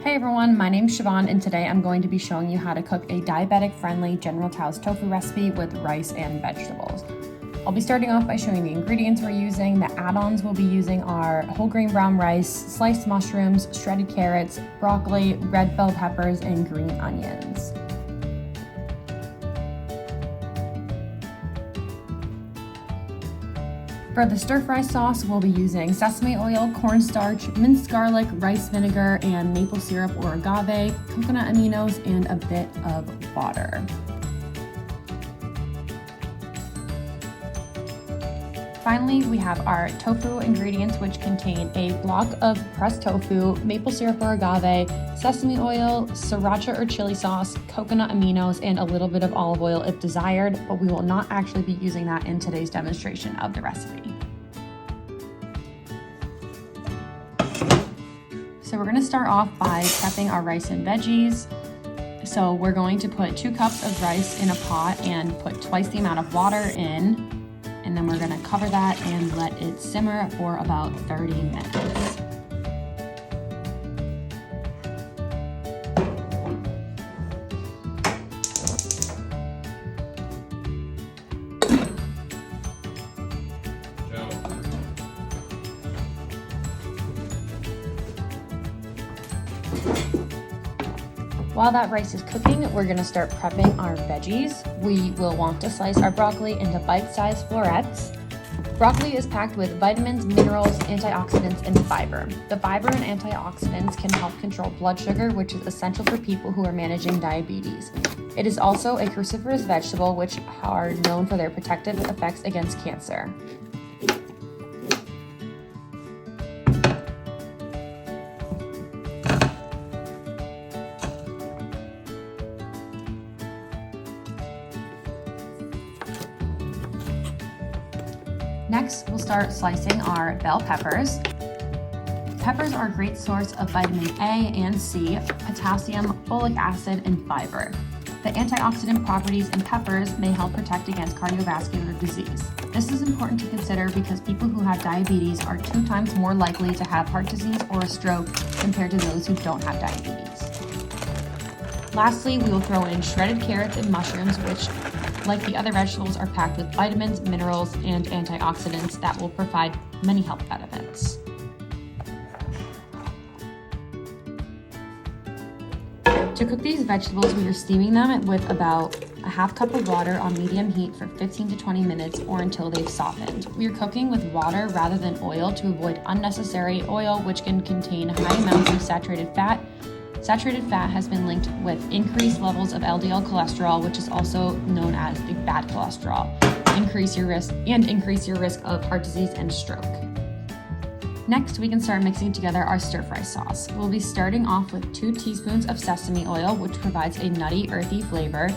Hey everyone, my name's Siobhan and today I'm going to be showing you how to cook a diabetic-friendly General Tso's tofu recipe with rice and vegetables. I'll be starting off by showing the ingredients we're using. The add-ons we'll be using are whole grain brown rice, sliced mushrooms, shredded carrots, broccoli, red bell peppers, and green onions. For the stir-fry sauce, we'll be using sesame oil, cornstarch, minced garlic, rice vinegar, and maple syrup or agave, coconut aminos, and a bit of water. Finally, we have our tofu ingredients, which contain a block of pressed tofu, maple syrup or agave, sesame oil, sriracha or chili sauce, coconut aminos, and a little bit of olive oil if desired, but we will not actually be using that in today's demonstration of the recipe. So we're going to start off by prepping our rice and veggies. So we're going to put 2 cups of rice in a pot and put twice the amount of water in. And then we're going to cover that and let it simmer for about 30 minutes. While that rice is cooking, we're going to start prepping our veggies. We will want to slice our broccoli into bite-sized florets. Broccoli is packed with vitamins, minerals, antioxidants, and fiber. The fiber and antioxidants can help control blood sugar, which is essential for people who are managing diabetes. It is also a cruciferous vegetable, which are known for their protective effects against cancer. Next, we'll start slicing our bell peppers. Peppers are a great source of vitamin A and C, potassium, folic acid, and fiber. The antioxidant properties in peppers may help protect against cardiovascular disease. This is important to consider because people who have diabetes are 2 times more likely to have heart disease or a stroke compared to those who don't have diabetes. Lastly, we will throw in shredded carrots and mushrooms, which, like the other vegetables, are packed with vitamins, minerals, and antioxidants that will provide many health benefits. To cook these vegetables, we are steaming them with about a half cup of water on medium heat for 15 to 20 minutes or until they've softened. We are cooking with water rather than oil to avoid unnecessary oil, which can contain high amounts of saturated fat. Saturated fat has been linked with increased levels of LDL cholesterol, which is also known as the bad cholesterol, increase your risk of heart disease and stroke. Next, we can start mixing together our stir-fry sauce. We'll be starting off with 2 teaspoons of sesame oil, which provides a nutty, earthy flavor.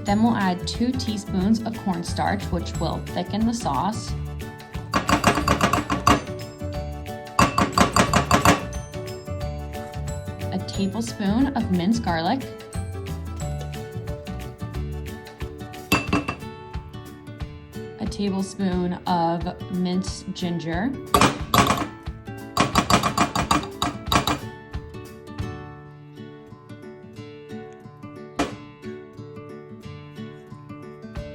Then we'll add 2 teaspoons of cornstarch, which will thicken the sauce. A tablespoon of minced garlic, a tablespoon of minced ginger,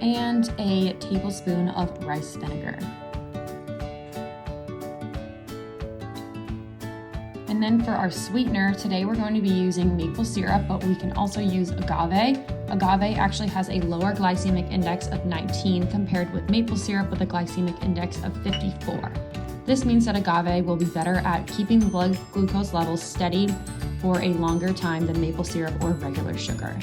and a tablespoon of rice vinegar. And then for our sweetener, today we're going to be using maple syrup, but we can also use agave. Agave actually has a lower glycemic index of 19 compared with maple syrup with a glycemic index of 54. This means that agave will be better at keeping blood glucose levels steady for a longer time than maple syrup or regular sugar.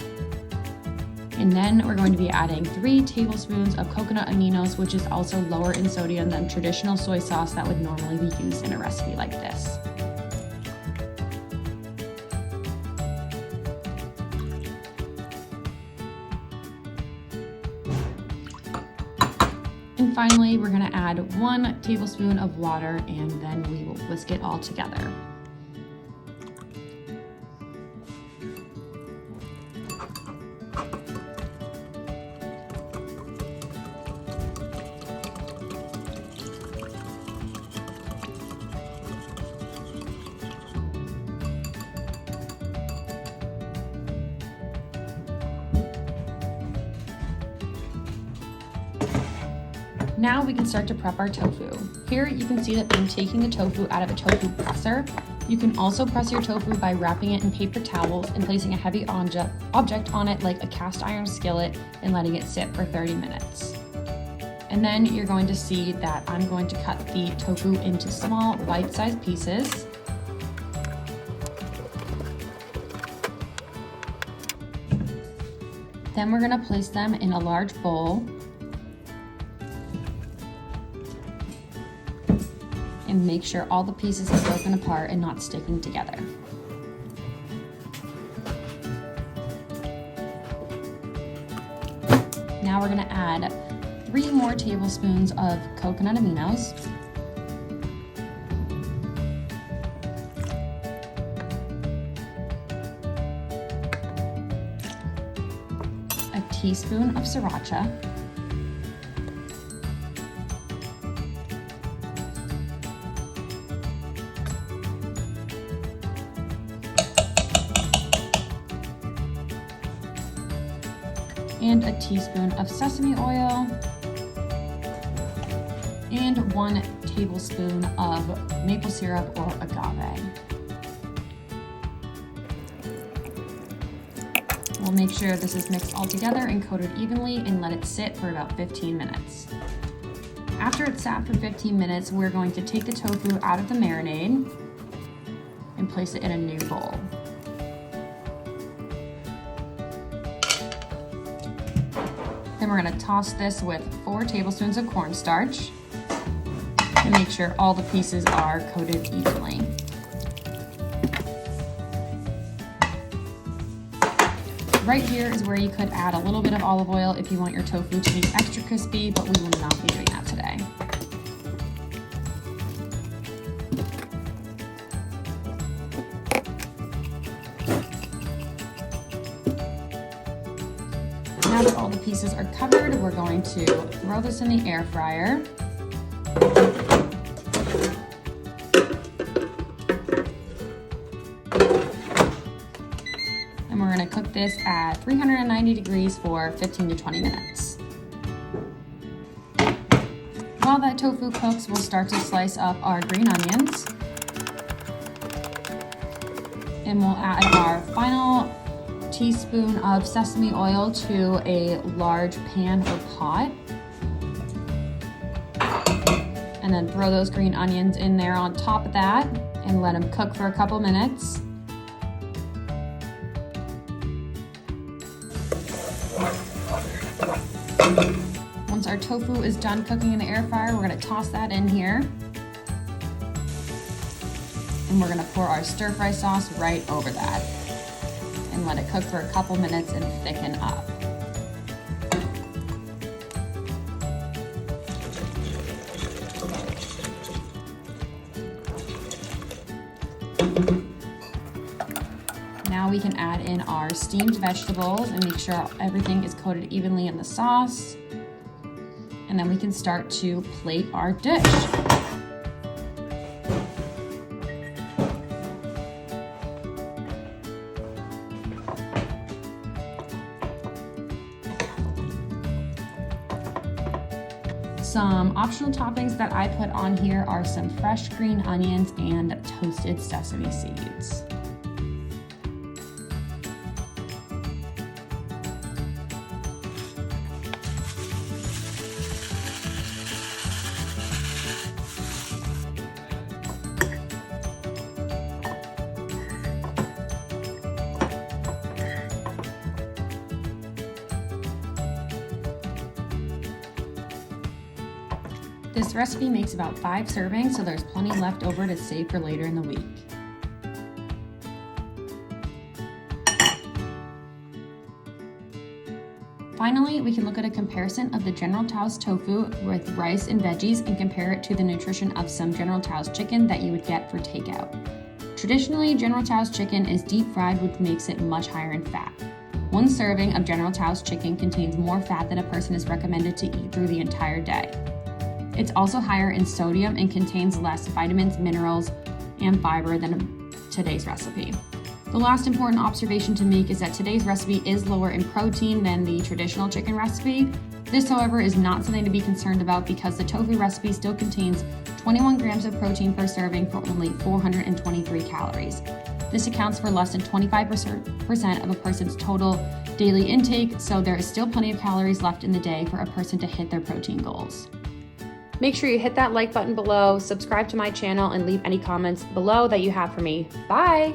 And then we're going to be adding 3 tablespoons of coconut aminos, which is also lower in sodium than traditional soy sauce that would normally be used in a recipe like this. And finally, we're going to add 1 tablespoon of water and then we will whisk it all together. Now we can start to prep our tofu. Here you can see that I'm taking the tofu out of a tofu presser. You can also press your tofu by wrapping it in paper towels and placing a heavy object on it like a cast iron skillet and letting it sit for 30 minutes. And then you're going to see that I'm going to cut the tofu into small bite-sized pieces. Then we're going to place them in a large bowl and make sure all the pieces are broken apart and not sticking together. Now we're going to add 3 more tablespoons of coconut aminos, a teaspoon of sriracha, and a teaspoon of sesame oil, and 1 tablespoon of maple syrup or agave. We'll make sure this is mixed all together and coated evenly and let it sit for about 15 minutes. After it's sat for 15 minutes, we're going to take the tofu out of the marinade and place it in a new bowl. Then we're going to toss this with 4 tablespoons of cornstarch and make sure all the pieces are coated evenly. Right here is where you could add a little bit of olive oil if you want your tofu to be extra crispy, but we will not be doing that today. Now that all the pieces are covered, we're going to throw this in the air fryer. And we're going to cook this at 390 degrees for 15 to 20 minutes. While that tofu cooks, we'll start to slice up our green onions. And we'll add our final teaspoon of sesame oil to a large pan or pot. And then throw those green onions in there on top of that and let them cook for a couple minutes. Once our tofu is done cooking in the air fryer, we're going to toss that in here. And we're going to pour our stir fry sauce right over that and let it cook for a couple minutes and thicken up. Now we can add in our steamed vegetables and make sure everything is coated evenly in the sauce. And then we can start to plate our dish. Some optional toppings that I put on here are some fresh green onions and toasted sesame seeds. This recipe makes about 5 servings, so there's plenty left over to save for later in the week. Finally, we can look at a comparison of the General Tso's tofu with rice and veggies and compare it to the nutrition of some General Tso's chicken that you would get for takeout. Traditionally, General Tso's chicken is deep fried, which makes it much higher in fat. 1 serving of General Tso's chicken contains more fat than a person is recommended to eat through the entire day. It's also higher in sodium and contains less vitamins, minerals, and fiber than today's recipe. The last important observation to make is that today's recipe is lower in protein than the traditional chicken recipe, This, however, is not something to be concerned about because the tofu recipe still contains 21 grams of protein per serving for only 423 calories. This accounts for less than 25% of a person's total daily intake, so there is still plenty of calories left in the day for a person to hit their protein goals. Make sure you hit that like button below, subscribe to my channel, and leave any comments below that you have for me. Bye!